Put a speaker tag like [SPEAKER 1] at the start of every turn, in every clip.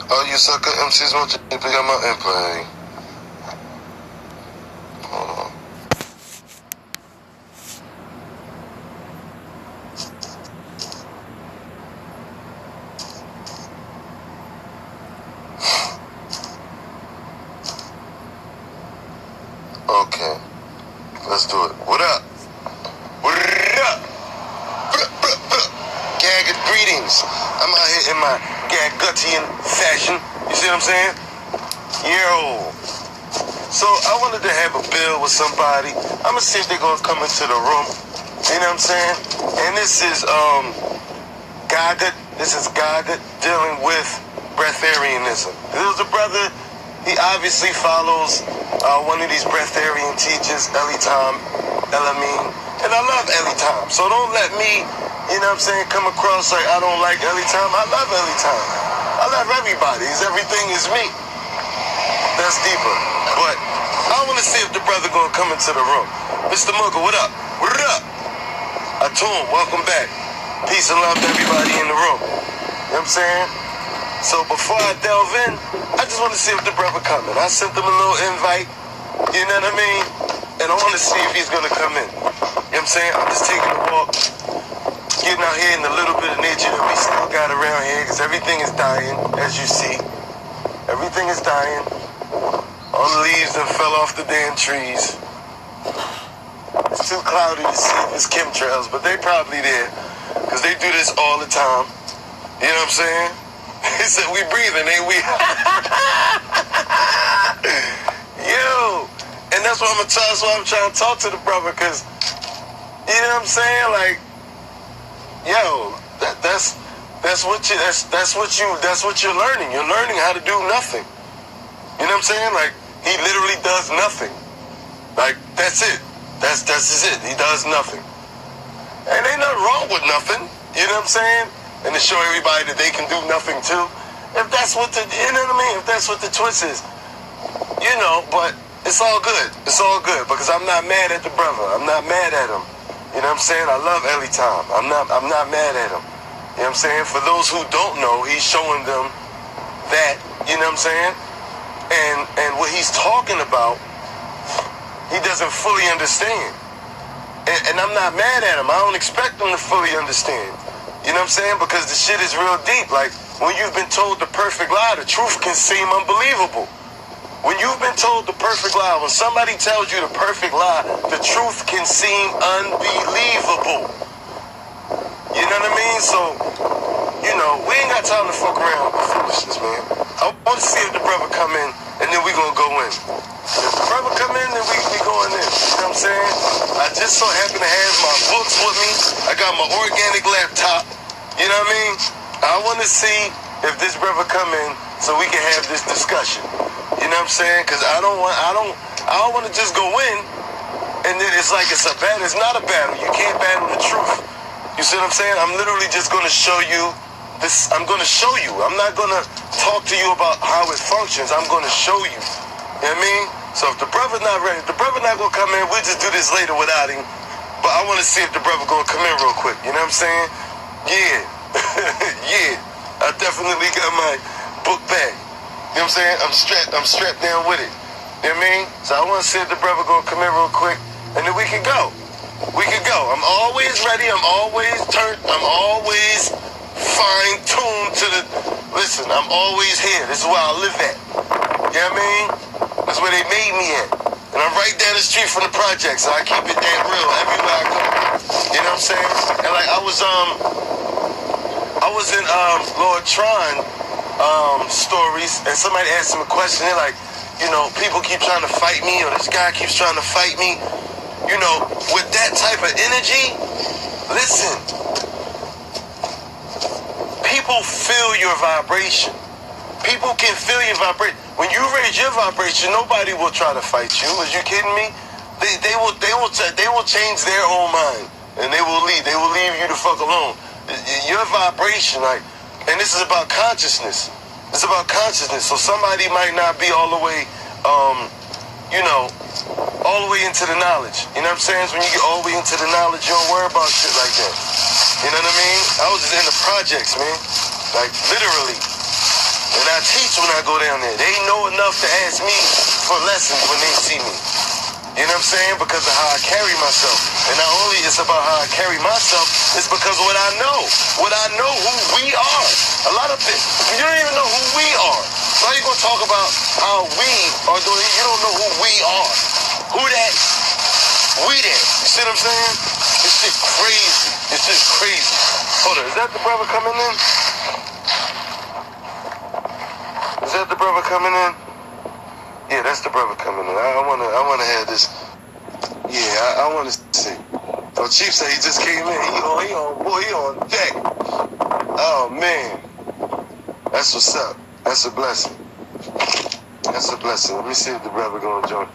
[SPEAKER 1] Oh, you sucker MCs want you to pick up my input. Hold on. Okay, let's do it. What up? What up? Gagut greetings. I'm out here in my Gagutian fashion. You see what I'm saying? Yo. So I wanted to have a bill with somebody. I'ma see if they're gonna come into the room. You know what I'm saying? And this is Gagut. This is Gagut dealing with breatharianism. This is a brother. He obviously follows one of these breatharian teachers, Elitam, Elamine. And I love Elitam. So don't let me, you know what I'm saying, come across like I don't like Elitam. I love Elitam. I love everybody. Everything is me. That's deeper. But I want to see if the brother gonna come into the room. Mr. Mugga, what up? What up? Atum, welcome back. Peace and love to everybody in the room. You know what I'm saying? So before I delve in, I just want to see if the brother coming. I sent him a little invite, you know what I mean? And I want to see if he's going to come in. You know what I'm saying? I'm just taking a walk, getting out here in the little bit of nature that we still got around here, because everything is dying, as you see. Everything is dying. All the leaves that fell off the damn trees. It's too cloudy to see if it's chemtrails, but they probably there, because they do this all the time. You know what I'm saying? He said, we breathing, ain't we? Yo. And that's what that's why I'm trying to talk to the brother, because, you know what I'm saying? Like, yo, that's what you're learning. You're learning how to do nothing. You know what I'm saying? Like, he literally does nothing. Like, that's it. That's it. He does nothing. And ain't nothing wrong with nothing. You know what I'm saying? And to show everybody that they can do nothing too. If that's what you know what I mean? If that's what the twist is. You know, but it's all good. It's all good because I'm not mad at the brother. I'm not mad at him. You know what I'm saying? I love Ellie Tom. I'm not mad at him. You know what I'm saying? For those who don't know, he's showing them that, you know what I'm saying? And what he's talking about, he doesn't fully understand. And I'm not mad at him. I don't expect him to fully understand. You know what I'm saying? Because the shit is real deep. Like, when you've been told the perfect lie, the truth can seem unbelievable. When you've been told the perfect lie, when somebody tells you the perfect lie, the truth can seem unbelievable. You know what I mean? So, you know, we ain't got time to fuck around with foolishness, man. I want to see if the brother come in, and then we gonna go in. If the brother come in, then we going in. You know what I'm saying? I just so happen to have my books with me. I got my organic laptop. You know what I mean? I want to see if this brother come in so we can have this discussion. You know what I'm saying? Because I don't want to just go in and then it's like it's not a battle. You can't battle the truth. You see what I'm saying? I'm literally just going to show you this. I'm going to show you. I'm not going to talk to you about how it functions. I'm going to show you. You know what I mean? So if the brother's not ready, if the brother not going to come in, we'll just do this later without him. But I want to see if the brother going to come in real quick. You know what I'm saying? Yeah. Yeah. I definitely got my book bag. You know what I'm saying? I'm strapped down with it. You know what I mean? So I want to see if the brother going to come in real quick, and then we can go. We can go. I'm always ready. I'm always fine-tuned to the... Listen, I'm always here. This is where I live at. You know what I mean? That's where they made me at. And I'm right down the street from the project, so I keep it damn real everywhere I go. You know what I'm saying? And like I was in Lord Tron stories, and somebody asked him a question. They're like, you know, people keep trying to fight me, or this guy keeps trying to fight me. You know, with that type of energy, listen, people feel your vibration. People can feel your vibration. When you raise your vibration, nobody will try to fight you. Are you kidding me? They will change their own mind, and they will leave. They will leave you the fuck alone. Your vibration, like, and this is about consciousness. It's about consciousness. So somebody might not be all the way, you know, all the way into the knowledge. You know what I'm saying? So when you get all the way into the knowledge, you don't worry about shit like that. You know what I mean? I was just in the projects, man. Like, literally. And I teach when I go down there. They know enough to ask me for lessons when they see me. You know what I'm saying? Because of how I carry myself. And not only it's about how I carry myself, it's because of what I know. What I know who we are. A lot of things. You don't even know who we are. So how you gonna talk about how we are doing it? You don't know who we are. Who that? We that. You see what I'm saying? It's just crazy. It's just crazy. Hold on, is that the brother coming in? Is that the brother coming in? Yeah, that's the brother coming in. I wanna have this. Yeah, I wanna see. Oh, Chief said he just came in. He on deck. Oh man. That's what's up. That's a blessing. That's a blessing. Let me see if the brother gonna join.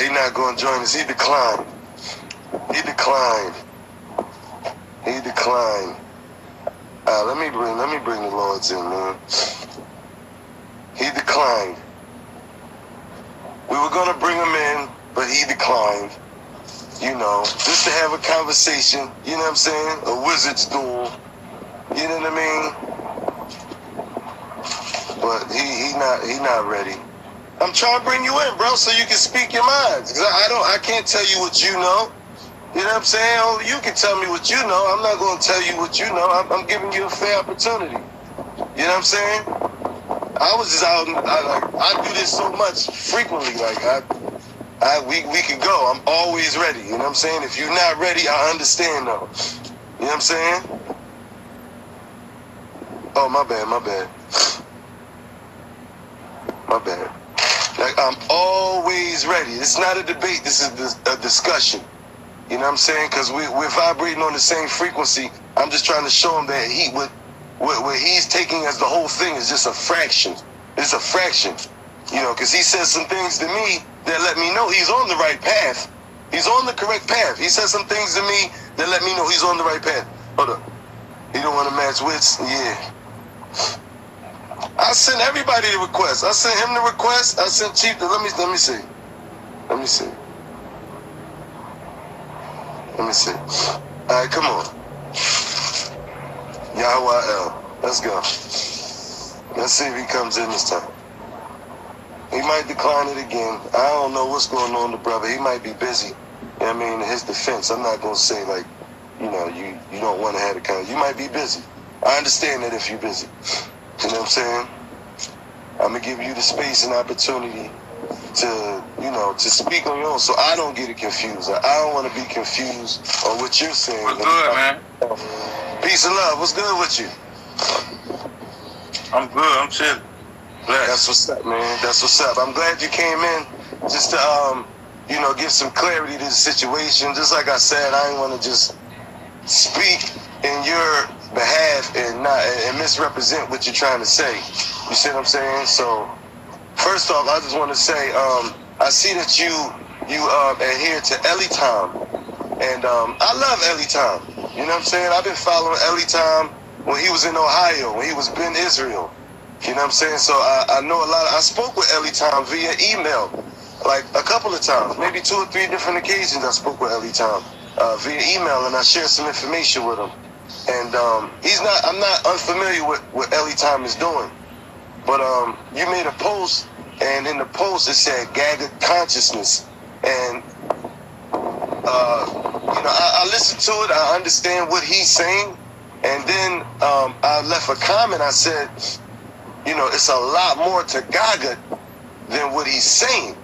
[SPEAKER 1] He not gonna join us. He declined. He declined. He declined. Let me bring the Lords in, man. He declined. We were gonna bring him in, but he declined. You know, just to have a conversation. You know what I'm saying? A wizard's duel. You know what I mean? But he not ready. I'm trying to bring you in, bro, so you can speak your minds. Cause I can't tell you what you know. You know what I'm saying? Only you can tell me what you know. I'm not gonna tell you what you know. I'm giving you a fair opportunity. You know what I'm saying? I was just out. I do this so much frequently. Like we could go. I'm always ready. You know what I'm saying? If you're not ready, I understand though. You know what I'm saying? Oh, my bad. My bad. Like, I'm always ready. It's not a debate. This is a discussion. You know what I'm saying? Because we're vibrating on the same frequency. I'm just trying to show him that what he's taking as the whole thing is just a fraction. It's a fraction. You know, because he says some things to me that let me know he's on the right path. He's on the correct path. He says some things to me that let me know he's on the right path. Hold up. He don't want to match wits? Yeah. I sent everybody the request. I sent him the request. I sent Chief the, let me see. Let me see. All right, come on. Yahweh. Let's go. Let's see if he comes in this time. He might decline it again. I don't know what's going on with the brother. He might be busy. You know what I mean? In his defense, I'm not going to say, like, you know, you don't want to have the kind. You might be busy. I understand that if you're busy. You know what I'm saying? I'm going to give you the space and opportunity to, you know, to speak on your own so I don't get it confused. I don't want to be confused on what you're saying.
[SPEAKER 2] What's good, man?
[SPEAKER 1] Peace and love. What's good with you?
[SPEAKER 2] I'm good. I'm chilling.
[SPEAKER 1] That's what's up, man. That's what's up. I'm glad you came in just to, you know, give some clarity to the situation. Just like I said, I didn't want to just speak in your behalf and misrepresent what you're trying to say. You see what I'm saying? So, first off, I just want to say, I see that you adhere to Ellie Time, and I love Ellie Time. You know what I'm saying? I've been following Ellie Time when he was in Ohio, when he was Ben Israel. You know what I'm saying? So I know a lot. I spoke with Ellie Time via email, like a couple of times, maybe 2 or 3 different occasions. I spoke with Ellie Time via email, and I shared some information with him. And I'm not unfamiliar with what Ellie Time is doing. But you made a post, and in the post it said Gagut consciousness, and you know, I listened to it. I understand what he's saying, and then I left a comment. I said, you know, it's a lot more to Gagut than what he's saying.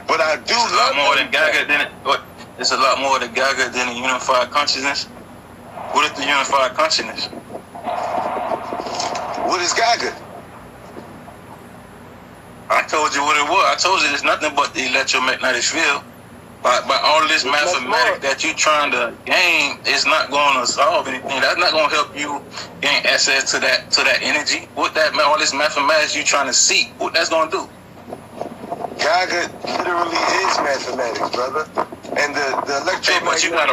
[SPEAKER 1] But I do
[SPEAKER 2] love a lot more than Gagut than what? It's a lot more to Gagut than a unified consciousness. What is the unified consciousness?
[SPEAKER 1] What is Gagut?
[SPEAKER 2] I told you what it was. I told you it's nothing but the electromagnetic field. By all this mathematics that you're trying to gain, it's not going to solve anything. That's not going to help you gain access to that energy. What all this mathematics you trying to seek, what that's going to do?
[SPEAKER 1] Gagut literally is mathematics, brother. And the electromagnetic.
[SPEAKER 2] But you got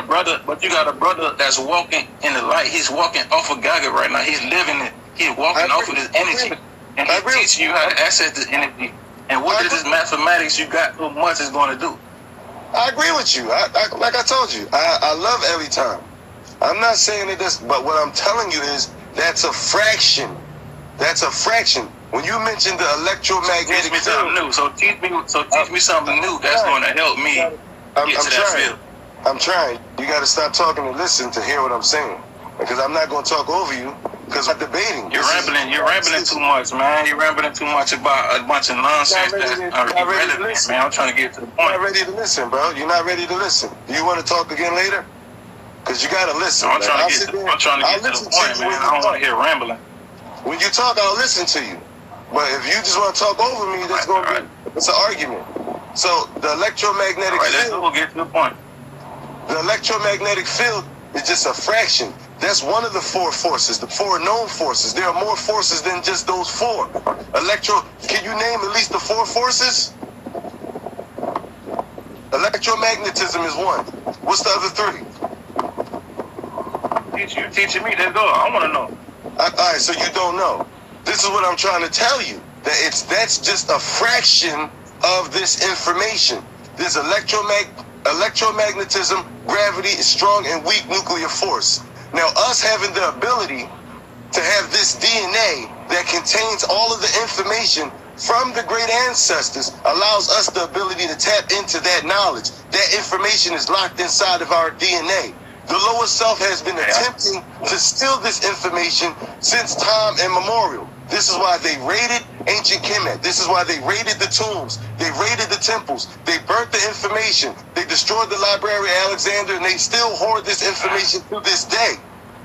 [SPEAKER 2] a brother that's walking in the light. He's walking off of Gagut right now. He's living it. He's walking off of this energy. And he's teaching you how to access this energy. And what is this mathematics you got so much is going to do?
[SPEAKER 1] I agree with you. Like I told you, I love Ellie Time. I'm not saying that this, but what I'm telling you is that's a fraction That's a fraction. When you mentioned the electromagnetic
[SPEAKER 2] Teach me something new. So teach me something new that's going to help me get to that field.
[SPEAKER 1] I'm trying. You got to stop talking and listen to hear what I'm saying. Because I'm not going to talk over you. Because I'm debating.
[SPEAKER 2] You're rambling too much, man. You're rambling too much about a bunch of nonsense that's irrelevant, man. I'm trying to get to the point.
[SPEAKER 1] You're not ready to listen, bro. You're not ready to listen. Do you want to talk again later? Because you got to listen.
[SPEAKER 2] No, I'm trying to get to the point, man. I don't want to hear rambling.
[SPEAKER 1] When you talk, I'll listen to you. But if you just want to talk over me, that's going to be it's an argument. So the electromagnetic field.
[SPEAKER 2] Let's get to the point.
[SPEAKER 1] The electromagnetic field is just a fraction. That's one of the four forces, the four known forces. There are more forces than just those four. Can you name at least the four forces? Electromagnetism is one. What's the other three?
[SPEAKER 2] You teaching me. Let's go. I want to know.
[SPEAKER 1] All right, so you don't know. This is what I'm trying to tell you. That's just a fraction of this information. There's electromagnetism, gravity, strong and weak nuclear force. Now, us having the ability to have this DNA that contains all of the information from the great ancestors allows us the ability to tap into that knowledge. That information is locked inside of our DNA. The lower self has been attempting to steal this information since time immemorial. This is why they raided ancient Kemet. This is why they raided the tombs. They raided the temples. They burnt the information. They destroyed the Library of Alexander, and they still hoard this information to this day.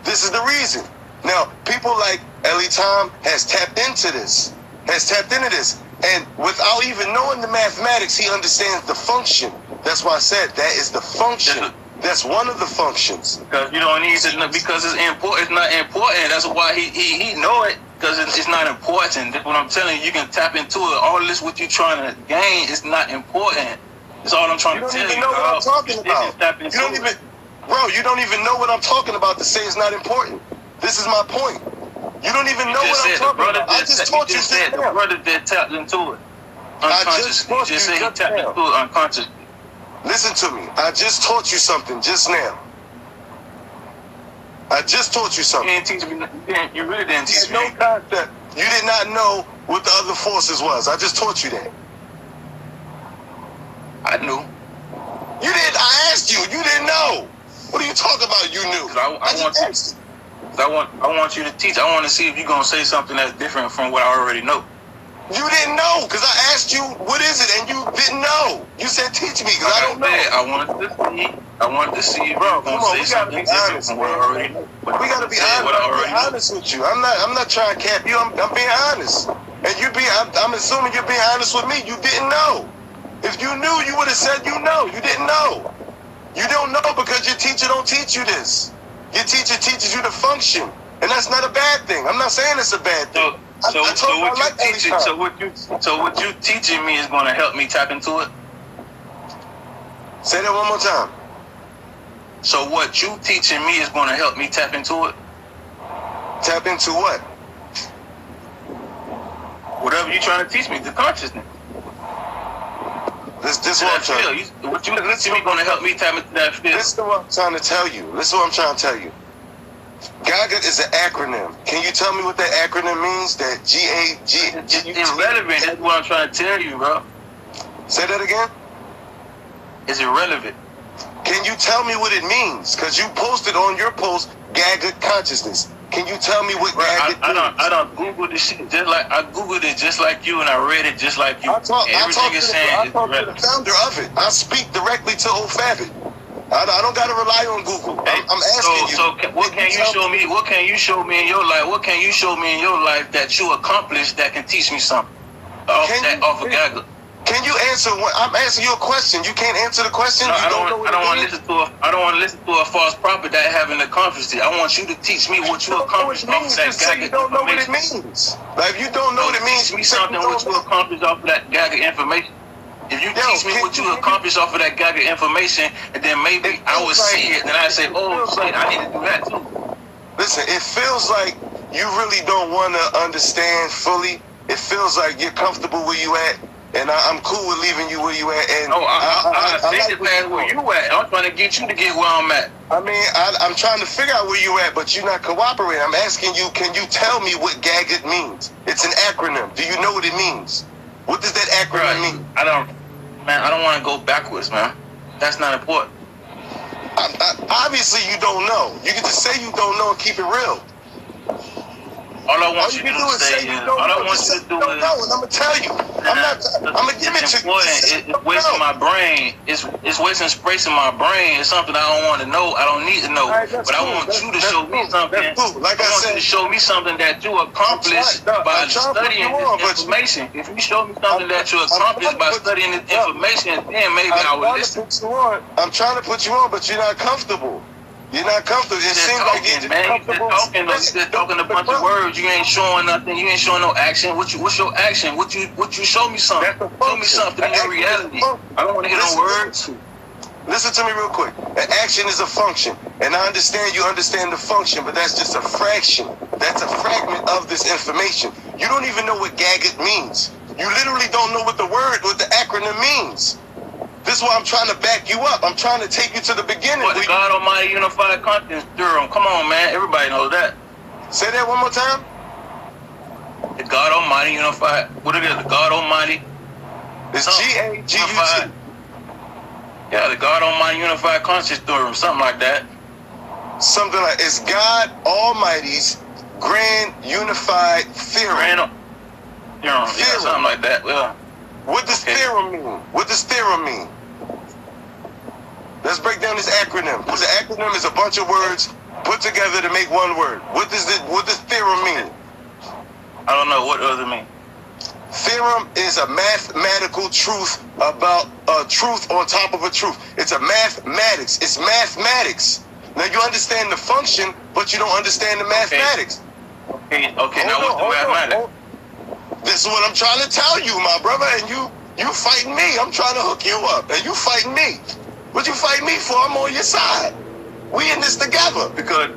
[SPEAKER 1] This is the reason. Now, people like Eli Tom has tapped into this. And without even knowing the mathematics, he understands the function. That's why I said that is the function. That's one of the functions.
[SPEAKER 2] Because you don't need to know, because it's important. It's not important. That's why he know it, because it's not important. That's what I'm telling you. You can tap into it. All this what you trying to gain is not important. That's all I'm trying to tell you.
[SPEAKER 1] You don't even know what I'm talking about. You don't even know what I'm talking about to say it's not important. This is my point. You don't even know what I'm talking about. I just taught you
[SPEAKER 2] said the brother that tapped into it unconsciously. You just said he tapped into it unconsciously.
[SPEAKER 1] Listen to me. I just taught you something just now. I just taught you something.
[SPEAKER 2] You didn't teach me. You really didn't teach me.
[SPEAKER 1] No concept. You did not know what the other forces was. I just taught you that.
[SPEAKER 2] I knew.
[SPEAKER 1] You didn't. I asked you. You didn't know. What are you talking about? You knew.
[SPEAKER 2] I want you to teach. I want to see if you're gonna say something that's different from what I already know.
[SPEAKER 1] You didn't know, because I asked you, what is it, and you didn't know. You said, teach me, because I don't know.
[SPEAKER 2] I wanted to see if you're going to say something different from what I already know.
[SPEAKER 1] We got to be honest with you. I'm not trying to cap you. I'm being honest. And I'm assuming you're being honest with me. You didn't know. If you knew, you would have said you know. You didn't know. You don't know because your teacher don't teach you this. Your teacher teaches you to function. And that's not a bad thing. I'm not saying it's a bad thing.
[SPEAKER 2] So what you teaching me is going to help me tap into it?
[SPEAKER 1] Say that one more time.
[SPEAKER 2] So what you teaching me is going to help me tap into it?
[SPEAKER 1] Tap into what?
[SPEAKER 2] Whatever you're trying to teach me, the consciousness.
[SPEAKER 1] This is what I'm trying to
[SPEAKER 2] tell you. What you teaching me going to help me tap into that field?
[SPEAKER 1] This is what I'm trying to tell you. Gagut is an acronym. Can you tell me what that acronym means? That G-A-G...
[SPEAKER 2] It's irrelevant. That's what I'm trying to tell you, bro.
[SPEAKER 1] Say that again?
[SPEAKER 2] It's irrelevant.
[SPEAKER 1] Can you tell me what it means? Because you posted on your post, Gagut consciousness. Can you tell me what Gagut means?
[SPEAKER 2] I don't Google this shit I Googled it just like you, and I read it just like you. Everything you're saying is irrelevant.
[SPEAKER 1] The founder of it. I speak directly to Ofabit. I don't gotta rely on Google. I'm asking you.
[SPEAKER 2] So what can you show me? What can you show me in your life? What can you show me in your life that you accomplished that can teach me something off of Gagut?
[SPEAKER 1] Can you answer? I'm asking you a question. You can't answer the question.
[SPEAKER 2] No, I don't want to listen to a false prophet that having accomplished it. I want you to teach me what you accomplished off of that Gagut.
[SPEAKER 1] You don't know what it means. Like, if you don't know what it means,
[SPEAKER 2] teach me something what you accomplished off of that Gagut information. If you teach me what you accomplished off of that Gagut information, and then maybe I will see it, then I say, oh, shit, I need to do that too.
[SPEAKER 1] Listen, it feels like you really don't want to understand fully. It feels like you're comfortable where you at. and I'm cool with leaving you where you at. And
[SPEAKER 2] I take it past where you at. I'm trying to get you to get where I'm at.
[SPEAKER 1] I mean, I'm trying to figure out where you at, but you're not cooperating. I'm asking you, can you tell me what Gagut means? It's an acronym. Do you know what it means? What does that acronym mean?
[SPEAKER 2] I don't want to go backwards, man. That's not important.
[SPEAKER 1] Obviously, you don't know. You can just say you don't know and keep it real.
[SPEAKER 2] All I want you to do is say, all I want you to do is,
[SPEAKER 1] and I'm gonna tell you. I'm gonna give it to you.
[SPEAKER 2] It's wasting my brain. It's wasting space in my brain. It's something I don't want to know. I don't need to know. But I want you to show me something.
[SPEAKER 1] Like I
[SPEAKER 2] want you to show me something that you accomplished by studying this information. If you show me something that you accomplished by studying this information, then maybe I will listen.
[SPEAKER 1] I'm trying to put you on, but you're not comfortable. You're not comfortable. It seems like you're comfortable.
[SPEAKER 2] Just talking a bunch of words. You ain't showing nothing. You ain't showing no action. What's your action? What you show me something? Show me something in your reality. I don't want to hear no words.
[SPEAKER 1] Listen to me real quick. An action is a function, and I understand you understand the function, but that's just a fraction. That's a fragment of this information. You don't even know what Gagut means. You literally don't know what the acronym means. This is why I'm trying to back you up. I'm trying to take you to the beginning.
[SPEAKER 2] What, the God Almighty Unified Conscience Theorem. Come on, man. Everybody knows that.
[SPEAKER 1] Say that one more time.
[SPEAKER 2] The God Almighty Unified. What it is? The God Almighty.
[SPEAKER 1] It's G-A-G-U-T.
[SPEAKER 2] Yeah, the God Almighty Unified Conscience Theorem. Something like that.
[SPEAKER 1] Something like it's God Almighty's Grand Unified Theorem.
[SPEAKER 2] Yeah, something like that. Well.
[SPEAKER 1] What does theorem mean? What does theorem mean? Let's break down this acronym. Because the acronym is a bunch of words put together to make one word. What does theorem mean?
[SPEAKER 2] I don't know. What does it mean?
[SPEAKER 1] Theorem is a mathematical truth about a truth on top of a truth. It's a mathematics. It's mathematics. Now you understand the function, but you don't understand the mathematics.
[SPEAKER 2] Okay. Now what's the mathematics?
[SPEAKER 1] This is what I'm trying to tell you, my brother, and you fighting me. I'm trying to hook you up, and you fighting me. What you fighting me for? I'm on your side. We in this together.
[SPEAKER 2] Because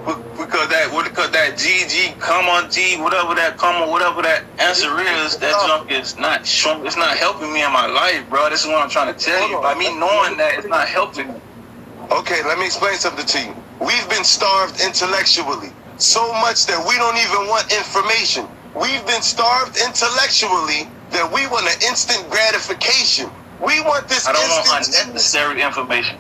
[SPEAKER 2] that G, comma G, whatever that answer is, that junk is not showing. It's not helping me in my life, bro. This is what I'm trying to tell you. By me knowing that, it's not helping me.
[SPEAKER 1] Okay, let me explain something to you. We've been starved intellectually so much that we don't even want information. We've been starved intellectually that we want an instant gratification. We want this.
[SPEAKER 2] I don't want unnecessary information.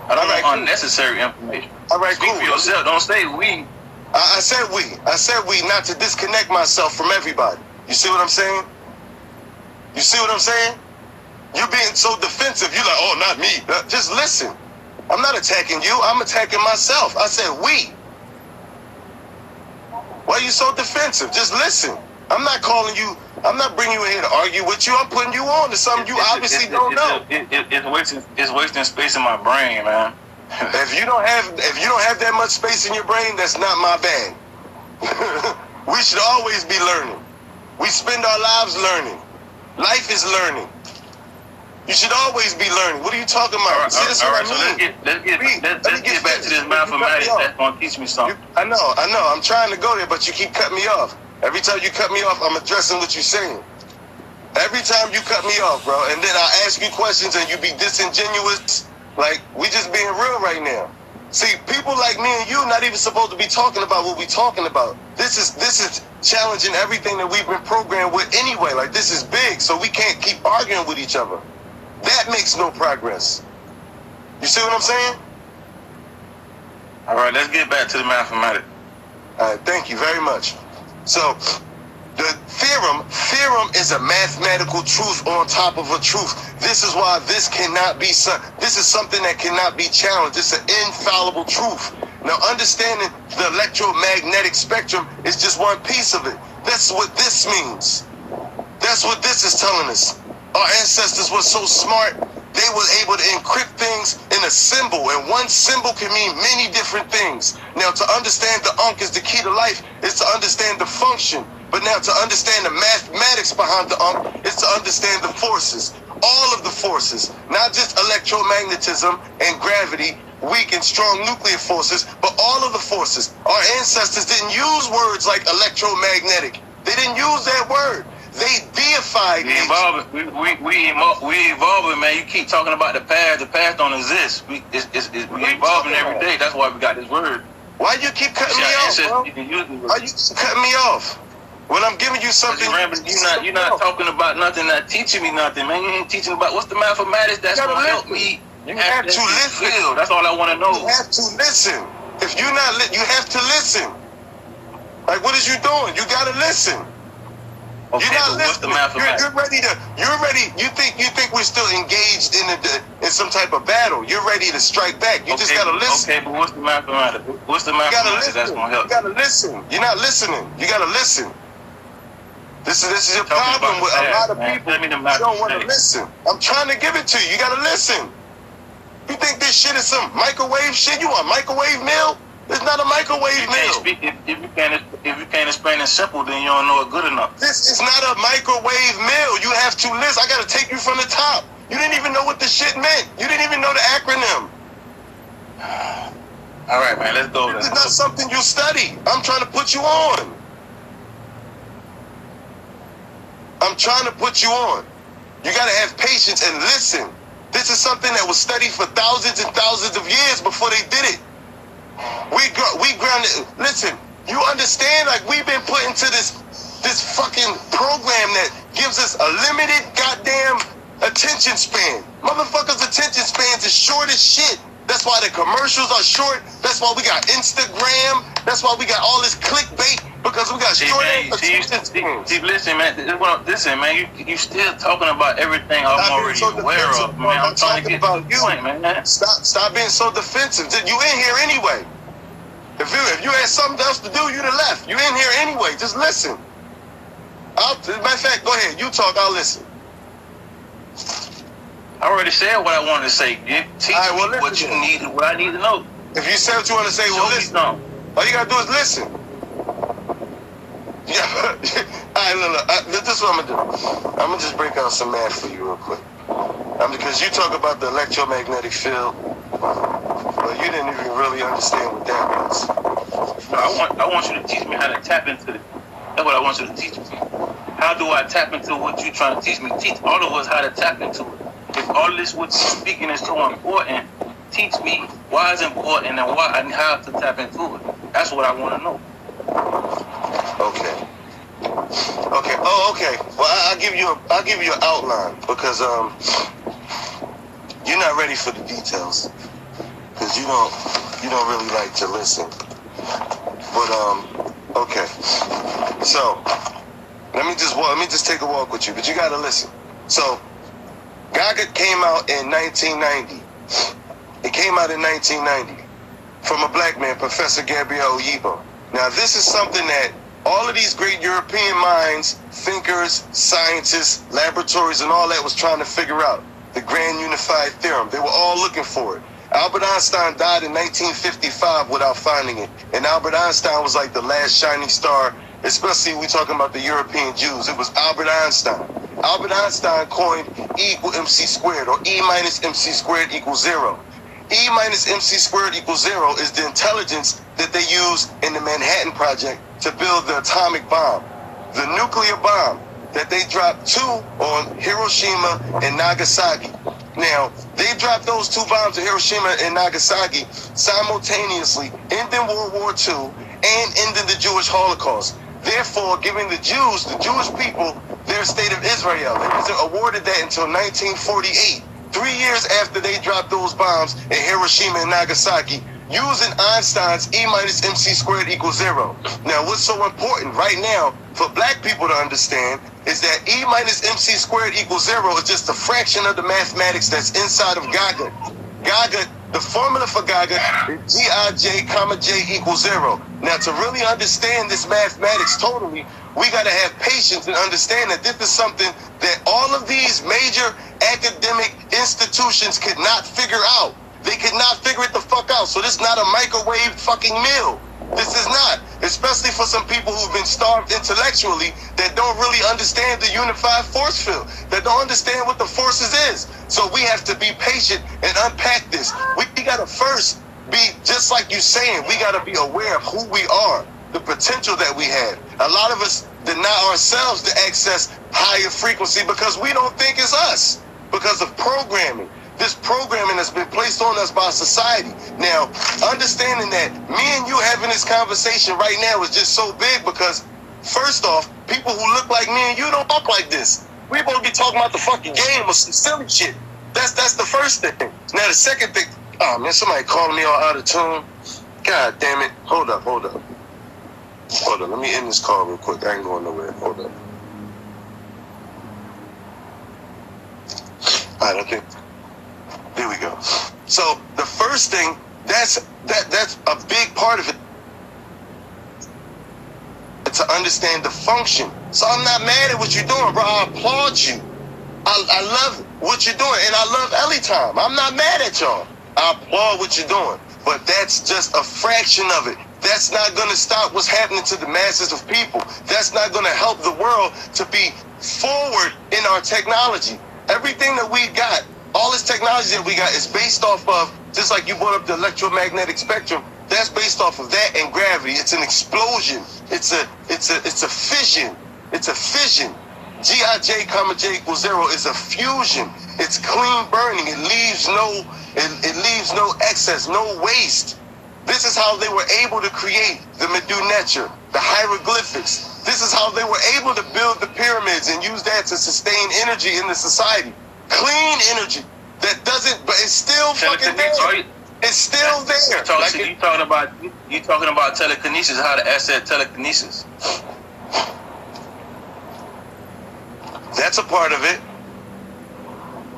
[SPEAKER 2] I don't want unnecessary information.
[SPEAKER 1] All right,
[SPEAKER 2] Speak for yourself. Don't say we.
[SPEAKER 1] I said we. I said we, not to disconnect myself from everybody. You see what I'm saying? You see what I'm saying? You're being so defensive. You're like, oh, not me. Just listen. I'm not attacking you. I'm attacking myself. I said we. Why are you so defensive? Just listen. I'm not calling you. I'm not bringing you in here to argue with you. I'm putting you on to something you obviously don't know.
[SPEAKER 2] It's wasting space in my brain, man.
[SPEAKER 1] If you don't have that much space in your brain, that's not my bag. We should always be learning. We spend our lives learning. Life is learning. You should always be learning. What are you talking about?
[SPEAKER 2] So let's get back to this mathematics. That's gonna teach me something.
[SPEAKER 1] I know. I'm trying to go there, but you keep cutting me off. Every time you cut me off, I'm addressing what you're saying. Every time you cut me off, bro, and then I ask you questions and you be disingenuous. Like, we just being real right now. See, people like me and you not even supposed to be talking about what we talking about. This is challenging everything that we've been programmed with anyway. Like, this is big, so we can't keep arguing with each other. That makes no progress. You see what I'm saying?
[SPEAKER 2] All right, let's get back to the mathematics.
[SPEAKER 1] All right, thank you very much. So, the theorem is a mathematical truth on top of a truth. This is why this is something that cannot be challenged. It's an infallible truth. Now, understanding the electromagnetic spectrum is just one piece of it. That's what this means. That's what this is telling us. Our ancestors were so smart, they were able to encrypt things in a symbol, and one symbol can mean many different things. Now, to understand the Ankh is the key to life is to understand the function. But now to understand the mathematics behind the Ankh is to understand the forces. All of the forces, not just electromagnetism and gravity, weak and strong nuclear forces, but all of the forces. Our ancestors didn't use words like electromagnetic. They didn't use that word. They deified
[SPEAKER 2] we evolving. We evolving, man. You keep talking about the past. The past don't exist. We evolving every day. That's why we got this word.
[SPEAKER 1] Why you keep cutting me off, bro? Why you cutting me off? When I'm giving you something,
[SPEAKER 2] you're not talking about nothing that teaching me nothing, man. You ain't teaching about what's the mathematics that's gonna help me.
[SPEAKER 1] You have to listen.
[SPEAKER 2] That's all I want to know.
[SPEAKER 1] You have to listen. If you're not, you have to listen. Like, what is you doing? You gotta listen.
[SPEAKER 2] Okay,
[SPEAKER 1] you're not listening.
[SPEAKER 2] What's the mathematics?
[SPEAKER 1] You're ready. You think we're still engaged in some type of battle? You're ready to strike back. You just gotta listen.
[SPEAKER 2] Okay, but what's the mathematics? What's the mathematics that's gonna help?
[SPEAKER 1] You gotta listen. You're not listening. You gotta listen. This is your problem with a lot of people. You don't want to listen. I'm trying to give it to you. You gotta listen. You think this shit is some microwave shit? You want a microwave meal? It's not a microwave meal.
[SPEAKER 2] If you can't explain it simple, then you don't know it good enough.
[SPEAKER 1] This is not a microwave meal. You have to listen. I gotta take you from the top. You didn't even know what the shit meant. You didn't even know the acronym.
[SPEAKER 2] All right, man. Let's go.
[SPEAKER 1] This is not something you study. I'm trying to put you on. I'm trying to put you on. You gotta have patience and listen. This is something that was studied for thousands and thousands of years before they did it. We grounded. Listen, you understand? Like, we've been put into this fucking program that gives us a limited goddamn attention span. Motherfuckers' attention spans is short as shit. That's why the commercials are short. That's why we got Instagram. That's why we got all this clickbait, because we got short attention spans.
[SPEAKER 2] Listen, man. You still talking about everything I'm already aware of, man. I'm trying to get to the point, man.
[SPEAKER 1] Stop being so defensive. You in here anyway. If you had something else to do, you'd have left. You in here anyway. Just listen. Matter of fact, go ahead. You talk. I'll listen.
[SPEAKER 2] I already said what I wanted to say. Teach me what you need and what I need to know.
[SPEAKER 1] If you said what you want to say, well, listen. All you gotta do is listen. Yeah. All right, look. This is what I'm gonna do. I'm gonna just break out some math for you real quick. Because you talk about the electromagnetic field, but you didn't even really understand what that was.
[SPEAKER 2] No, I want you to teach me how to tap into it. That's what I want you to teach me. How do I tap into what you're trying to teach me? Teach all of us how to tap into it. If all this what you're speaking is so important, teach me why it's important and why and how to tap into it. That's what I want to know.
[SPEAKER 1] Okay. Oh, okay. Well, I'll give you an outline, because you're not ready for the details, because you don't really like to listen. But okay. So let me just take a walk with you, but you gotta listen. So Gagut came out in 1990. It came out in 1990 from a black man, Professor Gabriel Oyibo. Now, this is something that all of these great European minds, thinkers, scientists, laboratories, and all that was trying to figure out. The Grand Unified Theorem. They were all looking for it. Albert Einstein died in 1955 without finding it. And Albert Einstein was like the last shining star, especially we talking about the European Jews. It was Albert Einstein. Albert Einstein coined E equal MC squared, or E minus MC squared equals 0. E minus MC squared equals 0 is the intelligence that they use in the Manhattan Project to build the atomic bomb. The nuclear bomb that they dropped on Hiroshima and Nagasaki. Now, they dropped those 2 bombs at Hiroshima and Nagasaki simultaneously, ending World War II and ending the Jewish Holocaust. Therefore, giving the Jews, the Jewish people, their state of Israel. They wasn't awarded that until 1948, 3 years after they dropped those bombs at Hiroshima and Nagasaki, using Einstein's E minus MC squared equals 0. Now, what's so important right now for black people to understand is that E minus MC squared equals 0 is just a fraction of the mathematics that's inside of Gagut. Gagut, the formula for Gagut is Gij, comma J equals 0. Now, to really understand this mathematics totally, we got to have patience and understand that this is something that all of these major academic institutions could not figure out. They could not figure it the fuck out. So this is not a microwave fucking meal. This is not. Especially for some people who've been starved intellectually that don't really understand the unified force field, that don't understand what the forces is. So we have to be patient and unpack this. We gotta first be, just like you saying, we gotta be aware of who we are. the potential that we had. A lot of us deny ourselves to access higher frequency because we don't think it's us, because of programming. This programming has been placed on us by society. Now, understanding that me and you having this conversation right now is just so big because, first off, people who look like me and you don't look like this. We both be talking about the fucking game or some silly shit. That's the first thing. Now, the second thing, oh man, somebody calling me all out of tune. God damn it. Hold up. Hold up, let me end this call real quick. I ain't going nowhere. Hold up. All right, okay. There we go. So the first thing, that's a big part of it. To understand the function. So I'm not mad at what you're doing, bro. I applaud you. I love what you're doing, and I love Ellie Time. I'm not mad at y'all. I applaud what you're doing, but that's just a fraction of it. That's not going to stop what's happening to the masses of people. That's not going to help the world to be forward in our technology. Everything that we got, all this technology that we got is based off of, just like you brought up the electromagnetic spectrum, that's based off of that and gravity. It's an explosion. It's a fission. It's a fission. G-I-J, J = 0 is a fusion. It's clean burning. It leaves no excess, no waste. This is how they were able to create the Medu Neter, the hieroglyphics. This is how they were able to build the pyramids and use that to sustain energy in the society. Clean energy that doesn't, but it's still fucking there. It's still there.
[SPEAKER 2] You talking about telekinesis, how to access telekinesis.
[SPEAKER 1] That's a part of it.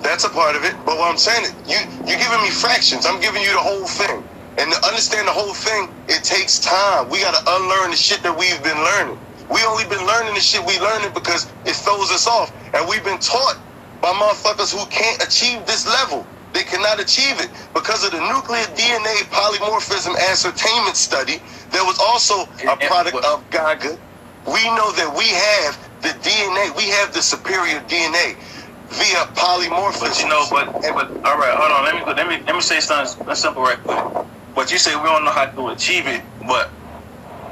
[SPEAKER 1] That's a part of it. But what I'm saying, you're giving me fractions. I'm giving you the whole thing. And to understand the whole thing, it takes time. We got to unlearn the shit that we've been learning. We only been learning the shit we learning because it throws us off. And we've been taught by motherfuckers who can't achieve this level. They cannot achieve it because of the nuclear DNA polymorphism ascertainment study. There was also a product of Gagut. We know that we have the DNA. We have the superior DNA via polymorphism.
[SPEAKER 2] But you know, but all right, hold on. Let me say something simple right quick. But you say we don't know how to achieve it, but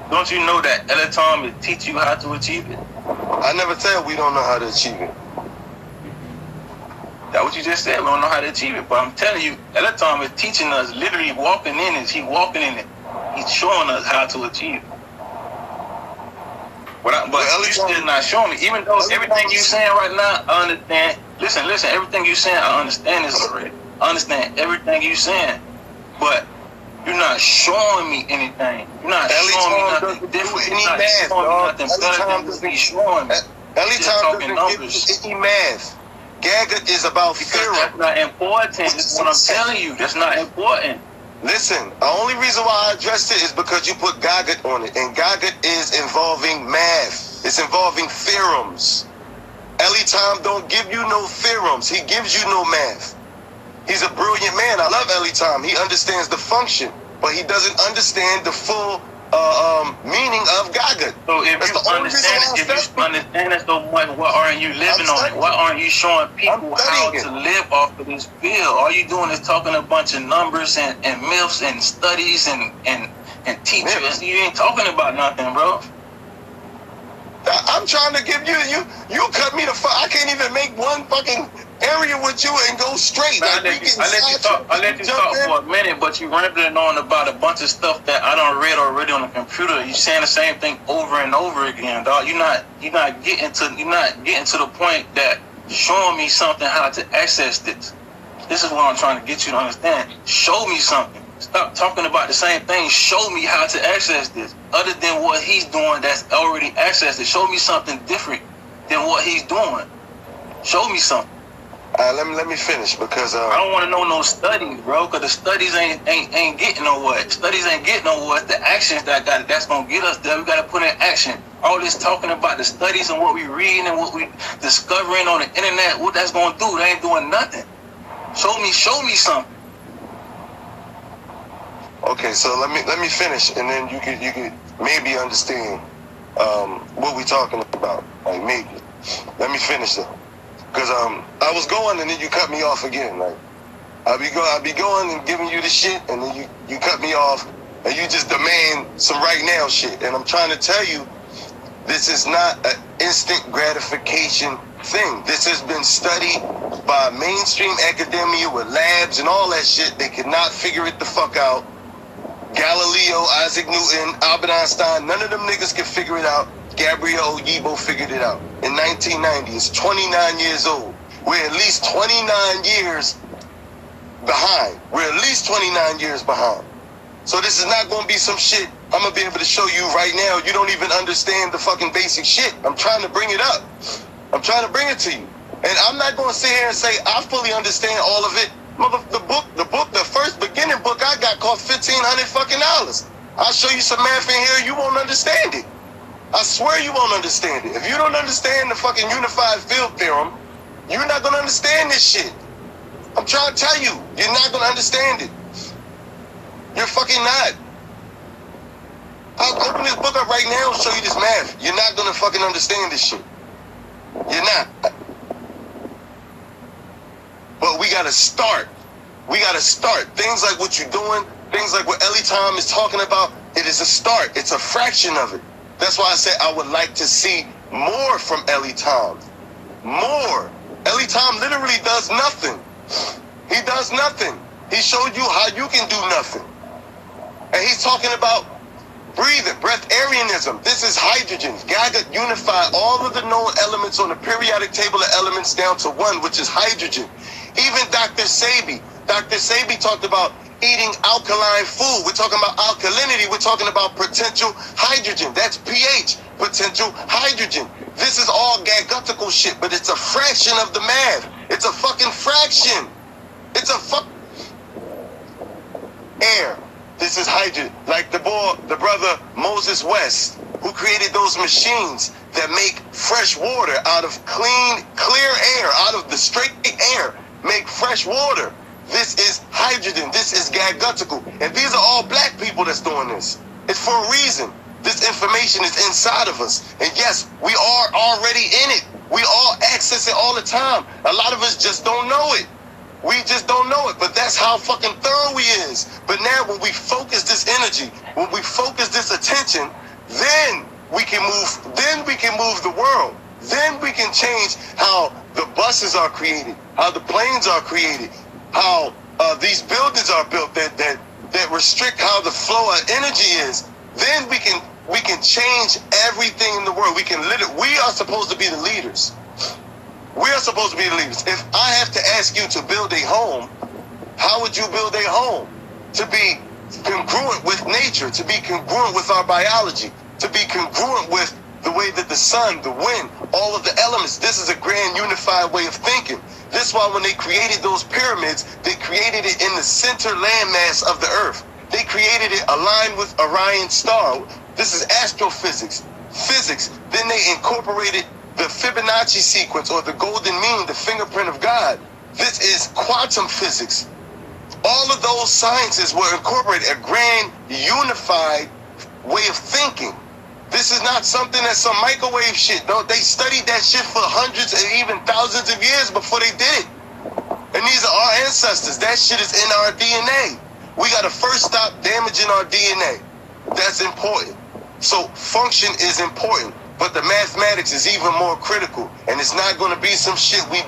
[SPEAKER 2] don't you know that Eletom will teach you how to achieve it?
[SPEAKER 1] I never said we don't know how to achieve it.
[SPEAKER 2] That's what you just said. We don't know how to achieve it. But I'm telling you, Eletom is teaching us, literally walking in it. He's walking in it. He's showing us how to achieve it. But you still not showing me. Even though everything you saying right now, I understand. Listen, everything you saying, I understand this already. I understand everything you saying. But you're not showing me anything. You're not showing me nothing different. You're not showing me nothing better than what he's showing me.
[SPEAKER 1] Eletom doesn't give any math. Gagut is about theorem.
[SPEAKER 2] That's not important. That's what I'm telling you. That's not important.
[SPEAKER 1] Listen, the only reason why I addressed it is because you put Gagut on it. And Gagut is involving math. It's involving theorems. Eletom don't give you no theorems. He gives you no math. He's a brilliant man. I love Eletom. He understands the function, but he doesn't understand the full meaning of Gagut.
[SPEAKER 2] So if you understand it so much, why aren't you living on it? Why aren't you showing people how to live off of this field? All you doing is talking a bunch of numbers and myths and studies and teachers. You ain't talking about nothing, bro.
[SPEAKER 1] I'm trying to give you cut me the fuck. I can't even make one fucking area with you and go straight.
[SPEAKER 2] I let you talk for a minute, but you rambling on about a bunch of stuff that I done read already on the computer. You saying the same thing over and over again, dog. You're not getting to the point that showing me something how to access this. This is what I'm trying to get you to understand. Show me something. Stop talking about the same thing. Show me how to access this. Other than what he's doing that's already accessed it. Show me something different than what he's doing. Show me something.
[SPEAKER 1] Let me finish because
[SPEAKER 2] I don't want to know no studies, bro. Because the studies ain't getting nowhere. Studies ain't getting nowhere. It's the actions that's gonna get us there. We gotta put in action. All this talking about the studies and what we reading and what we discovering on the internet, what that's gonna do? They ain't doing nothing. Show me something.
[SPEAKER 1] Okay, so let me finish, and then you could maybe understand what we talking about. Like maybe. Let me finish though. Because I was going and then you cut me off again. Like I'll be going and giving you the shit and then you cut me off and you just demand some right now shit. And I'm trying to tell you, this is not an instant gratification thing. This has been studied by mainstream academia with labs and all that shit. They could not figure it the fuck out. Galileo, Isaac Newton, Albert Einstein, none of them niggas can figure it out. Gabriel Oyibo figured it out in 1990. It's 29 years old. We're at least 29 years behind. We're at least 29 years behind. So this is not going to be some shit I'm going to be able to show you right now. You don't even understand the fucking basic shit. I'm trying to bring it up. I'm trying to bring it to you. And I'm not going to sit here and say I fully understand all of it. The first beginning book I got cost $1,500 fucking dollars. I'll show you some math in here, you won't understand it. I swear you won't understand it. If you don't understand the fucking unified field theorem, you're not going to understand this shit. I'm trying to tell you, you're not going to understand it. You're fucking not. I'll open this book up right now and show you this math. You're not going to fucking understand this shit. You're not. But we got to start. We got to start. Things like what you're doing, things like what Ellie Tom is talking about, it is a start. It's a fraction of it. That's why I said I would like to see more from Ellie Tom. More. Ellie Tom literally does nothing. He does nothing. He showed you how you can do nothing. And he's talking about breathing, breatharianism. This is hydrogen. Gagut unified all of the known elements on the periodic table of elements down to one, which is hydrogen. Even Dr. Sebi talked about eating alkaline food. We're talking about alkalinity. We're talking about potential hydrogen. That's pH, potential hydrogen. This is all Gagutical shit, but it's a fraction of the math. It's a fucking fraction. It's a air. This is hydrogen. Like the brother Moses West, who created those machines that make fresh water out of clear air, out of the straight air, make fresh water. This is hydrogen. This is Gagutical. And these are all black people that's doing this. It's for a reason. This information is inside of us. And yes, we are already in it. We all access it all the time. A lot of us just don't know it. We just don't know it, but that's how fucking thorough we is. But now when we focus this energy, when we focus this attention, then we can move the world. Then we can change how the buses are created, how the planes are created, how these buildings are built that restrict how the flow of energy is. Then we can change everything in the world. We are supposed to be the leaders. We are supposed to be the leaders. If I have to ask you to build a home, how would you build a home? To be congruent with nature, to be congruent with our biology, to be congruent with the way that the sun, the wind, all of the elements, this is a grand unified way of thinking. This is why when they created those pyramids, they created it in the center landmass of the earth. They created it aligned with Orion's star. This is astrophysics, physics. Then they incorporated the Fibonacci sequence, or the golden mean, the fingerprint of God. This is quantum physics. All of those sciences were incorporated, a grand unified way of thinking. This is not something that's some microwave shit. No, they studied that shit for hundreds and even thousands of years before they did it. And these are our ancestors. That shit is in our DNA. We gotta first stop damaging our DNA. That's important. So function is important. But the mathematics is even more critical, and it's not going to be some shit we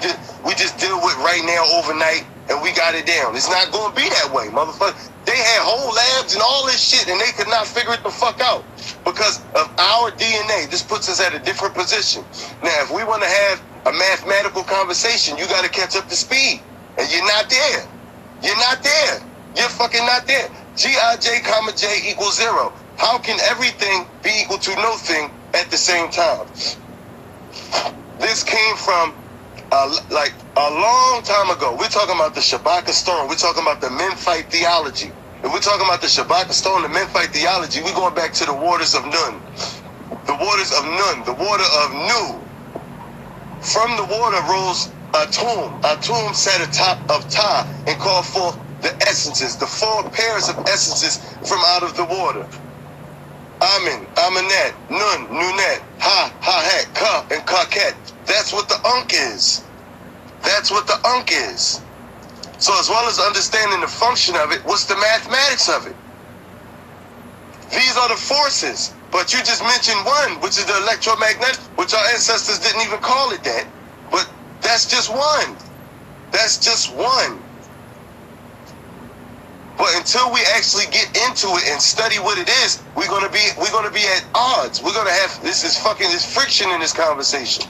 [SPEAKER 1] just deal with right now overnight and we got it down. It's not going to be that way, motherfucker. They had whole labs and all this shit, and they could not figure it the fuck out because of our DNA. This puts us at a different position. Now, if we want to have a mathematical conversation, you got to catch up to speed, and you're not there. You're not there. You're fucking not there. Gij, comma J equals 0. How can everything be equal to no thing at the same time? This came from like a long time ago. We're talking about the Shabbat Stone. We're talking about the Memphite theology. If we're talking about the Shabbat Stone, the Memphite theology, we're going back to the waters of Nun. The waters of Nun, the water of Nu. From the water rose Atum. Atum sat atop of Ta and called forth the essences, the 4 pairs of essences from out of the water. Amen, Amenet, Nun, Nunet, Ha, Ha-Het, Ka, and Kaket. That's what the Unk is. That's what the Unk is. So as well as understanding the function of it, what's the mathematics of it? These are the forces. But you just mentioned one, which is the electromagnetic, which our ancestors didn't even call it that. But that's just one. That's just one. But until we actually get into it and study what it is, we're gonna be at odds. We're gonna have there's friction in this conversation.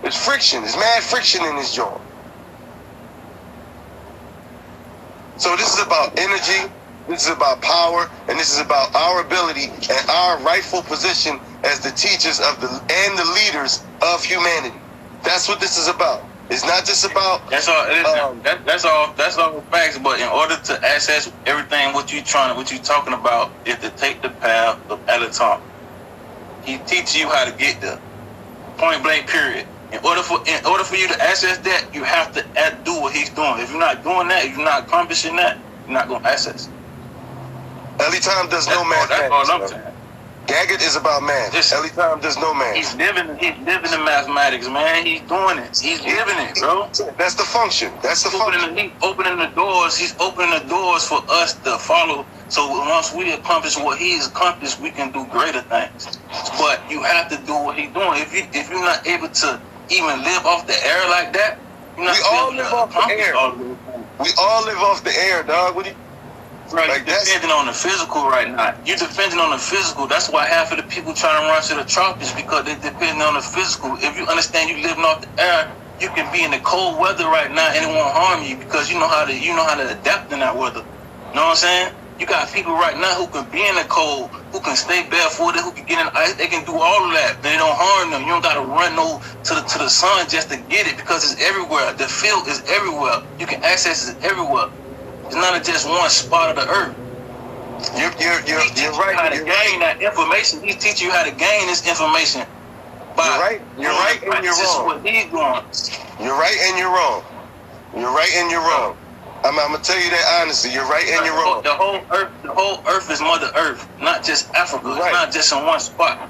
[SPEAKER 1] There's friction. There's mad friction in this joint. So this is about energy. This is about power, and this is about our ability and our rightful position as the teachers of the leaders of humanity. That's what this is about. It's not just about.
[SPEAKER 2] That's all. That's all facts. But in order to access everything, what you talking about is to take the path of Alatom. He teaches you how to get there. Point blank. Period. In order for you to access that, you have to do what he's doing. If you're not doing that, if you're not accomplishing that, you're not going to access it.
[SPEAKER 1] Alatom does no math.
[SPEAKER 2] That's all I'm saying.
[SPEAKER 1] Gagut is about math. Alatom does no math.
[SPEAKER 2] He's living the mathematics, man. He's doing it. He's living it, bro.
[SPEAKER 1] That's the function. That's the function.
[SPEAKER 2] He's opening the doors. He's opening the doors for us to follow. So once we accomplish what he's accomplished, we can do greater things. But you have to do what he's doing. If you're not able to even live off the air like that, you're not
[SPEAKER 1] all live off the air. We all live off the air, dog. What do you?
[SPEAKER 2] Right, like you're depending on the physical right now. You're depending on the physical. That's why half of the people trying to run to the tropics, because they're depending on the physical. If you understand you living off the air, you can be in the cold weather right now and it won't harm you because you know how to adapt in that weather. You know what I'm saying? You got people right now who can be in the cold, who can stay barefooted, who can get in the ice. They can do all of that. They don't harm them. You don't gotta run to the sun just to get it because it's everywhere. The field is everywhere. You can access it everywhere. It's not just one spot of the earth.
[SPEAKER 1] You're right.
[SPEAKER 2] How to gain that information. He teach you how to gain this information.
[SPEAKER 1] You're right and you're wrong.
[SPEAKER 2] What he's doing.
[SPEAKER 1] You're right and you're wrong. You're right and you're wrong. I'm gonna tell you that honestly. You're right and you're wrong.
[SPEAKER 2] The whole earth is Mother Earth, not just Africa. It's not just in one spot.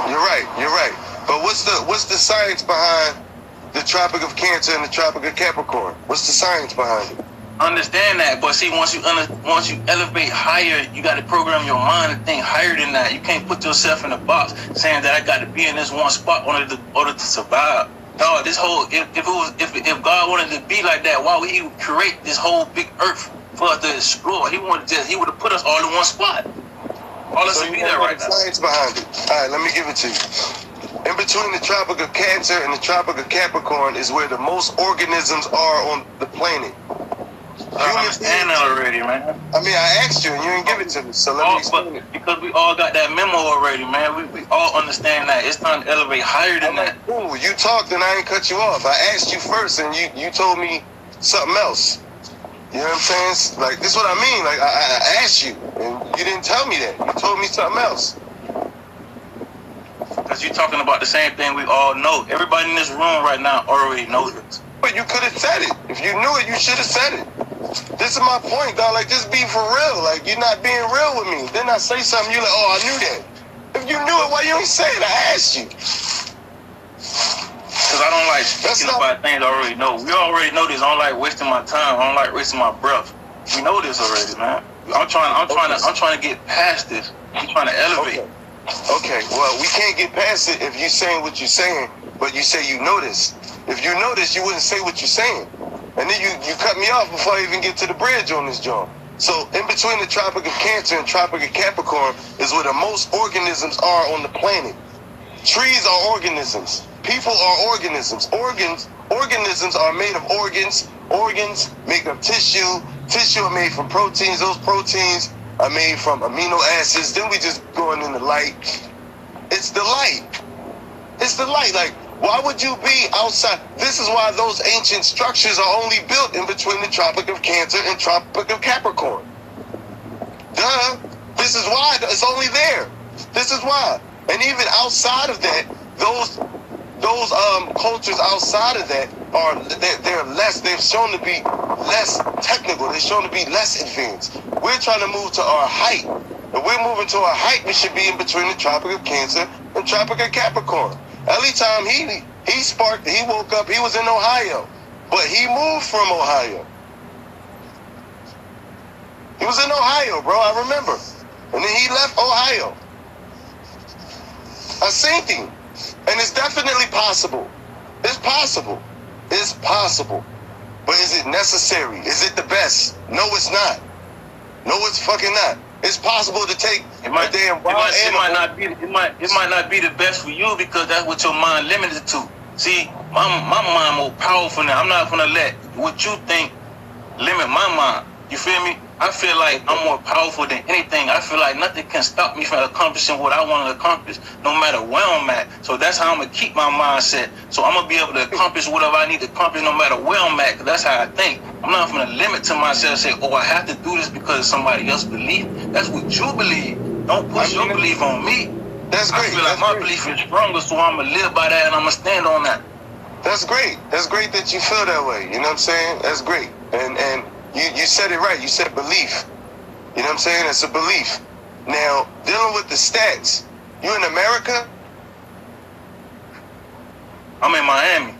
[SPEAKER 1] You're right. You're right. But what's the science behind the Tropic of Cancer and the Tropic of Capricorn? What's the science behind it?
[SPEAKER 2] Understand that, but see, once you elevate higher, you got to program your mind to think higher than that. You can't put yourself in a box saying that I got to be in this one spot in order to survive. Dog, this whole if God wanted to be like that, why would He create this whole big earth for us to explore? He would have put us all in one spot. All us to be there right now.
[SPEAKER 1] Science behind it. All right, let me give it to you. In between the Tropic of Cancer and the Tropic of Capricorn is where the most organisms are on the planet.
[SPEAKER 2] I understand that already, man.
[SPEAKER 1] I mean, I asked you and you didn't give it to me, so let me explain it.
[SPEAKER 2] Because we all got that memo already, man. We all understand that. It's time to elevate higher than that.
[SPEAKER 1] Cool, you talked and I ain't cut you off. I asked you first and you told me something else. You know what I'm saying? Like, this is what I mean. Like, I asked you and you didn't tell me that. You told me something else.
[SPEAKER 2] Because you're talking about the same thing we all know. Everybody in this room right now already knows it.
[SPEAKER 1] But you could have said it. If you knew it, you should have said it. This is my point, dog. Like, just be for real. Like, you're not being real with me. Then I say something, you're like, oh, I knew that. If you knew it, why you ain't say it? I asked you.
[SPEAKER 2] Because I don't like speaking about things I already know. We already know this. I don't like wasting my time. I don't like wasting my breath. We know this already, man. I'm trying to get past this. I'm trying to elevate.
[SPEAKER 1] Okay. Well, we can't get past it if you're saying what you're saying, but you say you know this. If you know this, you wouldn't say what you're saying. And then you cut me off before I even get to the bridge on this joint. So in between the Tropic of Cancer and Tropic of Capricorn is where the most organisms are on the planet. Trees are organisms. People are organisms. Organisms are made of organs. Organs make up tissue. Tissue are made from proteins. Those proteins are made from amino acids. Then we just going in the light. It's the light. It's the light. Like, why would you be outside? This is why those ancient structures are only built in between the Tropic of Cancer and Tropic of Capricorn. Duh. This is why. It's only there. This is why. And even outside of that, those cultures outside of that they're less. They've shown to be less technical. They're shown to be less advanced. We're trying to move to our height. If we're moving to our height, we should be in between the Tropic of Cancer and Tropic of Capricorn. Every time he woke up, he was in Ohio, but he moved from Ohio. He was in Ohio, bro. I remember. And then he left Ohio. I seen him. And it's definitely possible. It's possible. It's possible. But is it necessary? Is it the best? No, it's not. No, it's fucking not. It's possible to take
[SPEAKER 2] it might,
[SPEAKER 1] a damn wild
[SPEAKER 2] it
[SPEAKER 1] animal.
[SPEAKER 2] It might not be the best for you because that's what your mind limited to. See, my mind more powerful now. I'm not gonna let what you think limit my mind. You feel me? I feel like I'm more powerful than anything. I feel like nothing can stop me from accomplishing what I want to accomplish, no matter where I'm at. So that's how I'm gonna keep my mindset. So I'm gonna be able to accomplish whatever I need to accomplish, no matter where I'm at. Cause that's how I think. I'm not gonna limit to myself. Say, oh, I have to do this because somebody else believes. That's what you believe. Don't push your belief on me.
[SPEAKER 1] That's great.
[SPEAKER 2] I feel like my belief is stronger, so I'm gonna live by that and I'm gonna stand on that.
[SPEAKER 1] That's great. That's great that you feel that way. You know what I'm saying? That's great. And you said it right. You said belief. You know what I'm saying? It's a belief. Now, dealing with the stats, you in America?
[SPEAKER 2] I'm in Miami.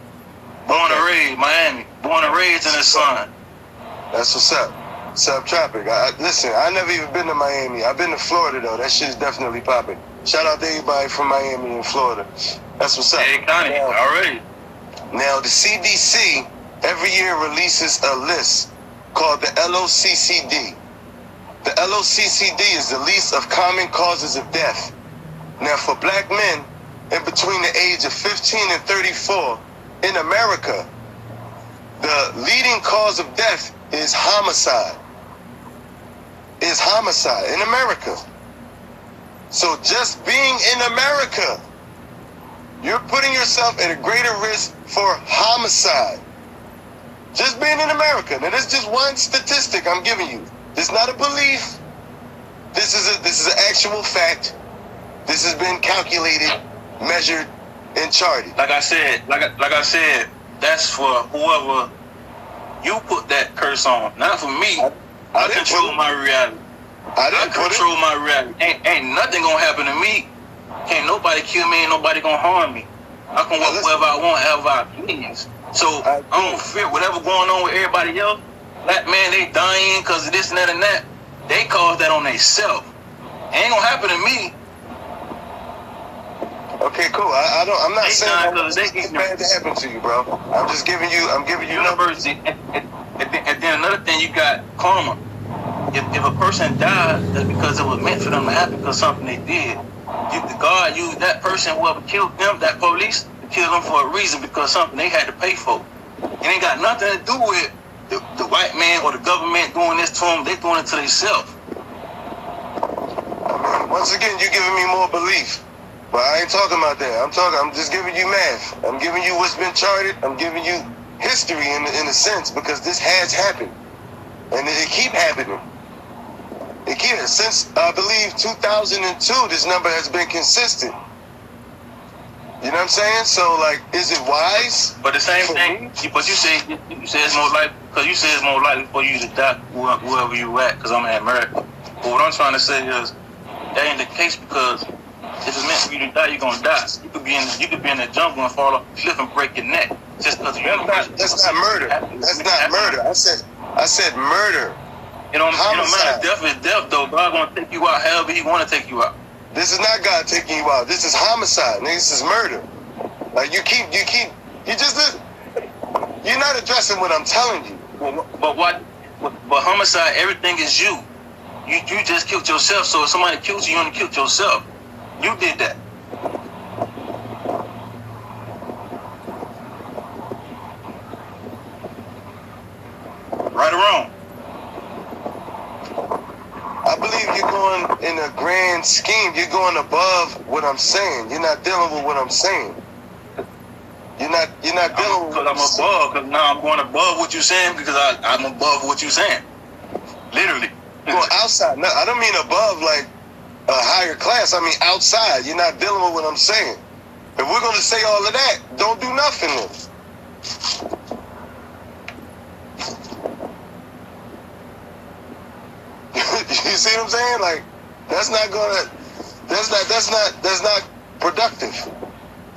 [SPEAKER 2] Born and raised, Miami. Born and raised in the sun.
[SPEAKER 1] That's what's up. Subtropic. Listen, I never even been to Miami. I've been to Florida, though. That shit's definitely popping. Shout out to everybody from Miami and Florida. That's what's up.
[SPEAKER 2] Hey, Connie, already.
[SPEAKER 1] Now, the CDC every year releases a list called the LOCCD. The LOCCD is the list of common causes of death. Now, for black men in between the age of 15 and 34 in America, the leading cause of death is homicide. Is homicide in America. So just being in America, you're putting yourself at a greater risk for homicide. Just being in America. Now, this is just one statistic I'm giving you. This is not a belief. This is an actual fact. This has been calculated, measured, and charted.
[SPEAKER 2] Like I said, that's for whoever you put that curse on, not for me. I control my reality. I control my reality. Ain't nothing gonna happen to me. Can't nobody kill me. Ain't nobody gonna harm me. I can walk wherever I want, however I please. So I don't fear whatever going on with everybody else. Black man, they dying because of this and that and that. They cause that on themselves. Ain't gonna happen to me.
[SPEAKER 1] Okay, cool. I'm not saying it's bad to happen to you, bro. I'm giving you numbers.
[SPEAKER 2] And then another thing, you got karma. If a person died, that's because it was meant for them to happen because something they did. God used that person, whoever killed them, that police, to kill them for a reason because something they had to pay for. It ain't got nothing to do with the white man or the government doing this to them. They doing it to themselves.
[SPEAKER 1] I mean, once again, you're giving me more belief. But I ain't talking about that. I'm just giving you math. I'm giving you what's been charted. I'm giving you history in a sense because this has happened. And it keep happening. Since, I believe, 2002, this number has been consistent. You know what I'm saying? So, like, is it wise?
[SPEAKER 2] But the same thing, but you say it's more likely, because you say it's more likely for you to die wherever you at, because I'm in America. But what I'm trying to say is, that ain't the case because if it's meant for you to die, you're gonna die. You could be in the jungle and fall off a cliff and break your neck just because you're
[SPEAKER 1] That's not murder. That's not murder. I said murder.
[SPEAKER 2] You know matter. Death is death, though. God gonna take you out however He want to take you out.
[SPEAKER 1] This is not God taking you out. This is homicide. This is murder. Like you're not addressing what I'm telling you.
[SPEAKER 2] But homicide, everything is you. You just killed yourself. So if somebody kills you, you only killed yourself. You did that. Right or wrong?
[SPEAKER 1] I believe you're going in a grand scheme. You're going above what I'm saying. You're not dealing with what I'm saying. You're not dealing with what I'm saying.
[SPEAKER 2] Because now I'm going above what you're saying because I'm above what you're saying. Literally.
[SPEAKER 1] Going outside. No, I don't mean above like a higher class. I mean outside. You're not dealing with what I'm saying. If we're going to say all of that, don't do nothing then. You see what I'm saying? Like, that's not productive.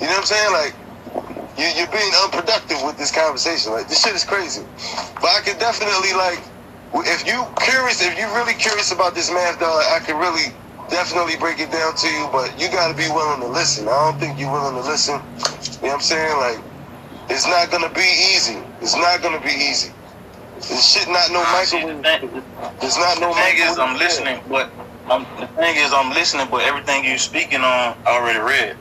[SPEAKER 1] You know what I'm saying? Like, you're being unproductive with this conversation. Like, this shit is crazy. But I could definitely, like, if you really curious about this math, dog, I can really definitely break it down to you, but you got to be willing to listen. I don't think you're willing to listen. You know what I'm saying? Like, it's not going to be easy. It's not going to be easy. This shit not no microwave. It's not no microwave.
[SPEAKER 2] The thing is, I'm listening, but everything you speaking on, I already read.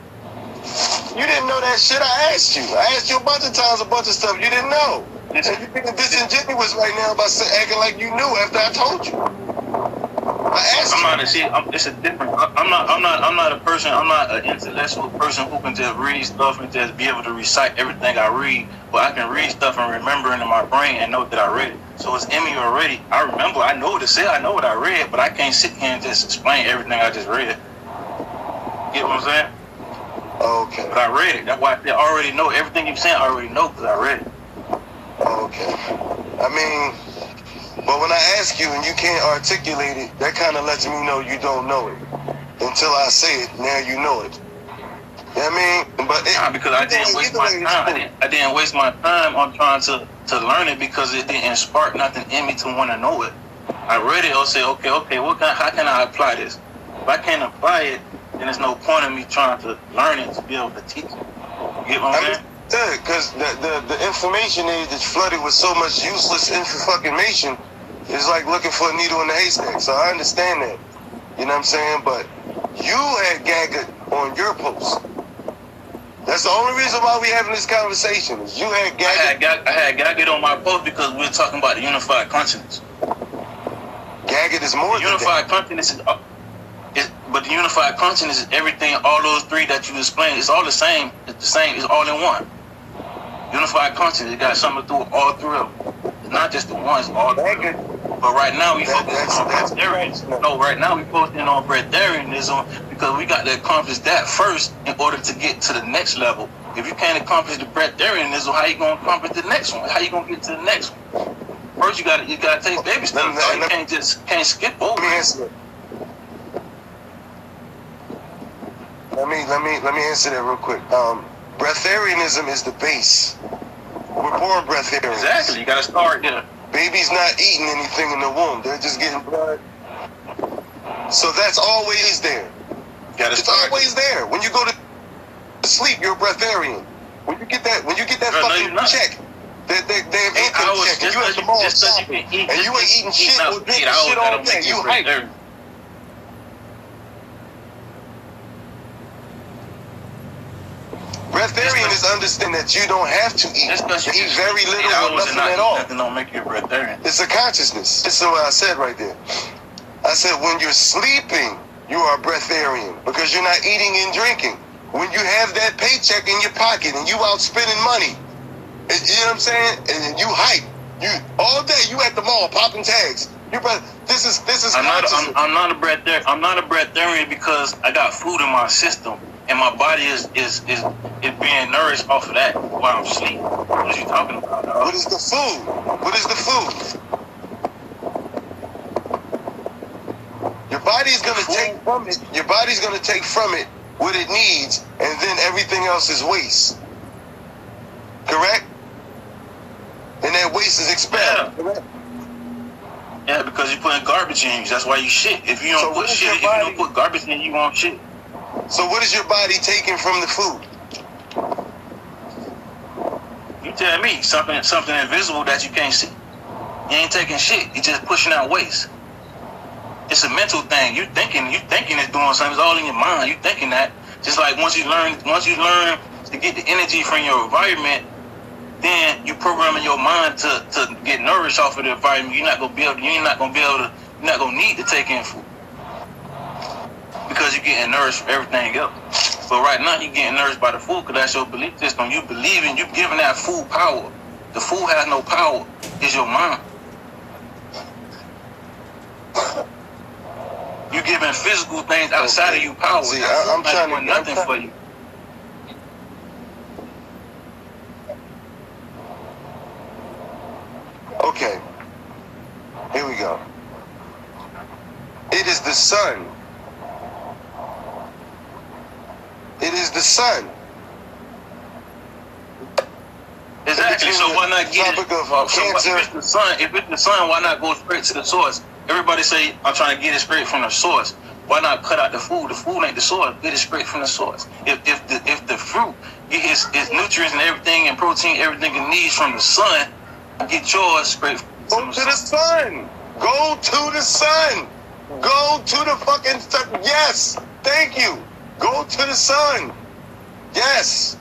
[SPEAKER 1] You didn't know that shit. I asked you. I asked you a bunch of times a bunch of stuff you didn't know. And you being disingenuous right now by acting like you knew after I told you. I asked you.
[SPEAKER 2] It's a different. I'm not a person. I'm not an intellectual person who can just read stuff and just be able to recite everything I read. But I can read stuff and remember it in my brain and know that I read it. So it's in me already. I remember. I know what to say. I know what I read, but I can't sit here and just explain everything I just read. Get what I'm saying?
[SPEAKER 1] Okay.
[SPEAKER 2] But I read it. That's why I already know everything you're saying. I already know because I read it.
[SPEAKER 1] Okay. I mean, but when I ask you and you can't articulate it, that kind of lets me know you don't know it. Until I say it, now you know it. You know what I mean? But
[SPEAKER 2] because I didn't waste my time. I didn't waste my time on trying to learn it because it didn't spark nothing in me to want to know it. I read it. I'll say, okay. How can I apply this? If I can't apply it, then there's no point in me trying to learn it to be able to teach it. You get what I'm saying?
[SPEAKER 1] Because the information age is flooded with so much useless information. It's like looking for a needle in the haystack. So I understand that. You know what I'm saying? But you had Gagut on your post. That's the only reason why we having this conversation. Is you had Gagut.
[SPEAKER 2] I had Gagut on my post because we were talking about the unified consciousness.
[SPEAKER 1] Gagut is more than
[SPEAKER 2] unified consciousness but the unified consciousness is everything. All those three that you explained, it's all the same. It's the same. It's all in one. Unified consciousness, it got something to do with all three of them. It's not just the one, it's all three of them. But right now we focus on breatharianism. No, right now we focusing on breatharianism because we got to accomplish that first in order to get to the next level. If you can't accomplish the breatharianism, how you gonna accomplish the next one? How you gonna get to the next one? First you gotta take baby steps. You can't skip over it.
[SPEAKER 1] Let me answer that real quick. Breatharianism is the base. We're born breatharians.
[SPEAKER 2] Exactly. You gotta start there.
[SPEAKER 1] Baby's not eating anything in the womb. They're just getting blood. So that's always there. It's always there. When you go to sleep, you're a breatharian. When you get that fucking check, that income check, and you at the mall shopping, and you ain't eating shit or drinking shit all day, you hype. Breatharian is understand that you don't have to eat. Eat very little or nothing at all.
[SPEAKER 2] Nothing don't make you a breatharian.
[SPEAKER 1] It's a consciousness. This is what I said right there. I said when you're sleeping, you are a breatharian because you're not eating and drinking. When you have that paycheck in your pocket and you out spending money, you know what I'm saying? And you hype. You all day you at the mall popping tags. This is
[SPEAKER 2] I'm not a breatharian. I'm not a breatharian because I got food in my system. And my body is being nourished off of that while I'm asleep. What are you talking about, dog?
[SPEAKER 1] What is the food? What is the food? Your body's gonna take from it. Your body's gonna take from it what it needs, and then everything else is waste. Correct? And that waste is expelled.
[SPEAKER 2] Yeah. Yeah, because you're putting garbage in you. That's why you shit. If you don't if you don't put garbage in, you won't shit.
[SPEAKER 1] So what is your body taking from the food?
[SPEAKER 2] You tell me something invisible that you can't see. You ain't taking shit. You just pushing out waste. It's a mental thing. You thinking it's doing something. It's all in your mind. You thinking that. Just like once you learn to get the energy from your environment, then you programming your mind to get nourished off of the environment. You're not gonna need to take in food. Because you're getting nourished from everything else. But right now you're getting nourished by the food because that's your belief system. You believing, you giving that food power. The food has no power. It's your mind. You giving physical things outside of you power.
[SPEAKER 1] See, I'm trying to
[SPEAKER 2] do nothing for you.
[SPEAKER 1] Okay. Here we go. It is the sun. It is the sun.
[SPEAKER 2] Exactly. Exactly. So why not get it? If it's the sun, why not go straight to the source? Everybody say I'm trying to get it straight from the source. Why not cut out the food? The food ain't the source. Get it straight from the source. If the fruit get its nutrients and everything and protein, everything it needs from the sun, get yours straight from
[SPEAKER 1] the sun. Go to the sun. Go to the fucking sun. Yes. Thank you. Go to the sun. Yes.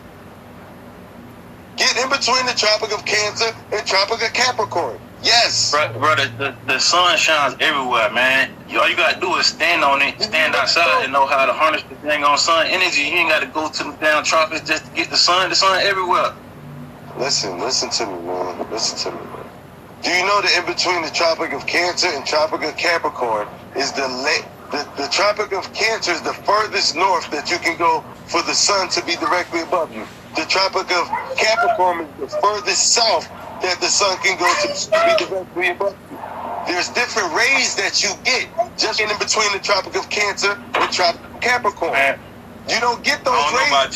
[SPEAKER 1] Get in between the Tropic of Cancer and Tropic of Capricorn. Yes.
[SPEAKER 2] Brother, the sun shines everywhere, man. All you gotta do is stand on it, stand outside, and know how to harness the thing on sun energy. You ain't gotta go to the down tropics just to get the sun. The sun everywhere.
[SPEAKER 1] Listen to me, man. Listen to me, man. Do you know that in between the Tropic of Cancer and Tropic of Capricorn is the Tropic of Cancer is the furthest north that you can go for the sun to be directly above you. The Tropic of Capricorn is the furthest south that the sun can go to be directly above you. There's different rays that you get just in between the Tropic of Cancer and Tropic of Capricorn. Man, you don't get those rays. I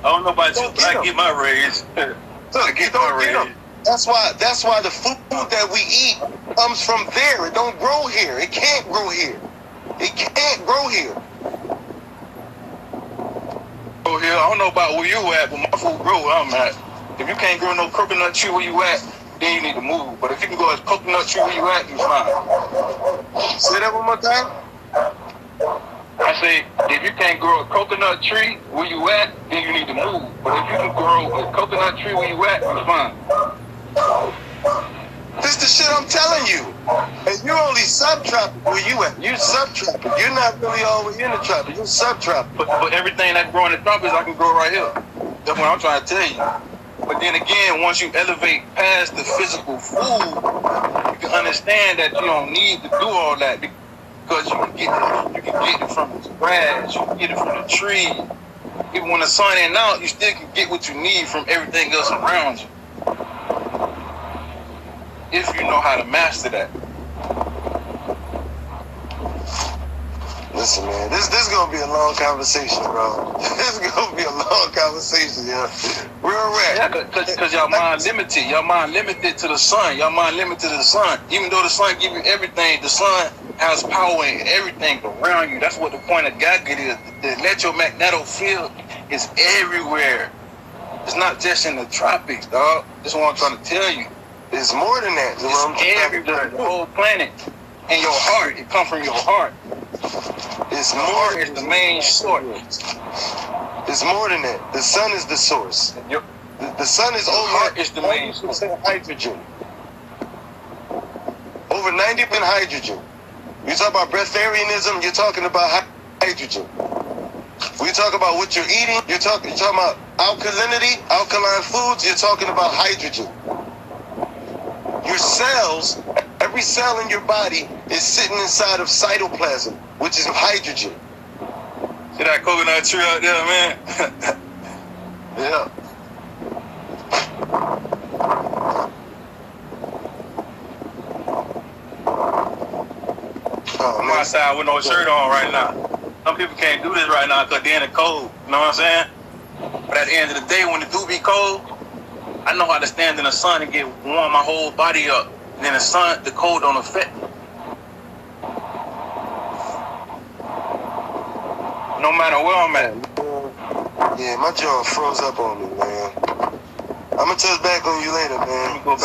[SPEAKER 2] don't know about you, but I get my rays.
[SPEAKER 1] Look, you don't get them. That's why the food that we eat comes from there. It don't grow here. It can't grow here. It can't grow here.
[SPEAKER 2] Here, I don't know about where you at, but my food grow where I'm at. If you can't grow no coconut tree where you at, then you need to move. But if you can go as coconut tree where you at, you fine.
[SPEAKER 1] Say that one more time.
[SPEAKER 2] I say, if you can't grow a coconut tree where you at, then you need to move. But if you can grow a coconut tree where you at, you fine.
[SPEAKER 1] This the shit I'm telling you. And you're only subtropic where you at. You're subtropic. You're not really all the way in the tropic. You're subtropic.
[SPEAKER 2] But everything that grow in the tropics, I can grow right here. That's what I'm trying to tell you. But then again, once you elevate past the physical food, you can understand that you don't need to do all that because you can get it from the grass, you can get it from the tree. Even when the sun ain't out, you still can get what you need from everything else around you. If you know how to master that.
[SPEAKER 1] Listen, man, this is gonna be a long conversation, bro. This is gonna be a long conversation, yeah. Real rap.
[SPEAKER 2] Yeah, cause y'all mind limited. Y'all mind limited to the sun. Y'all mind limited to the sun. Even though the sun give you everything, the sun has power in everything around you. That's what the point of Gagut is. The electromagnetic field is everywhere. It's not just in the tropics, dog. That's what I'm trying to tell you.
[SPEAKER 1] It's more than that.
[SPEAKER 2] It's everywhere. The whole planet. And your heart. It comes from your heart.
[SPEAKER 1] It's
[SPEAKER 2] the
[SPEAKER 1] more.
[SPEAKER 2] Heart is the main source.
[SPEAKER 1] It's more than that. The sun is the source. The sun is
[SPEAKER 2] heart is the main source.
[SPEAKER 1] Hydrogen. Over 90% hydrogen. You talk about breatharianism, you're talking about hydrogen. When you talk about what you're eating, you're talking about alkalinity, alkaline foods, you're talking about hydrogen. Your cells, every cell in your body is sitting inside of cytoplasm, which is hydrogen.
[SPEAKER 2] See that coconut tree out there, man?
[SPEAKER 1] Yeah.
[SPEAKER 2] I'm outside with no shirt on right now. Some people can't do this right now because they're in the cold. You know what I'm saying? But at the end of the day, when it do be cold, I know how to stand in the sun and get warm my whole body up. And then the cold don't affect me. No matter where I'm at.
[SPEAKER 1] Yeah, my jaw froze up on me, man. I'm gonna touch back on you later, man.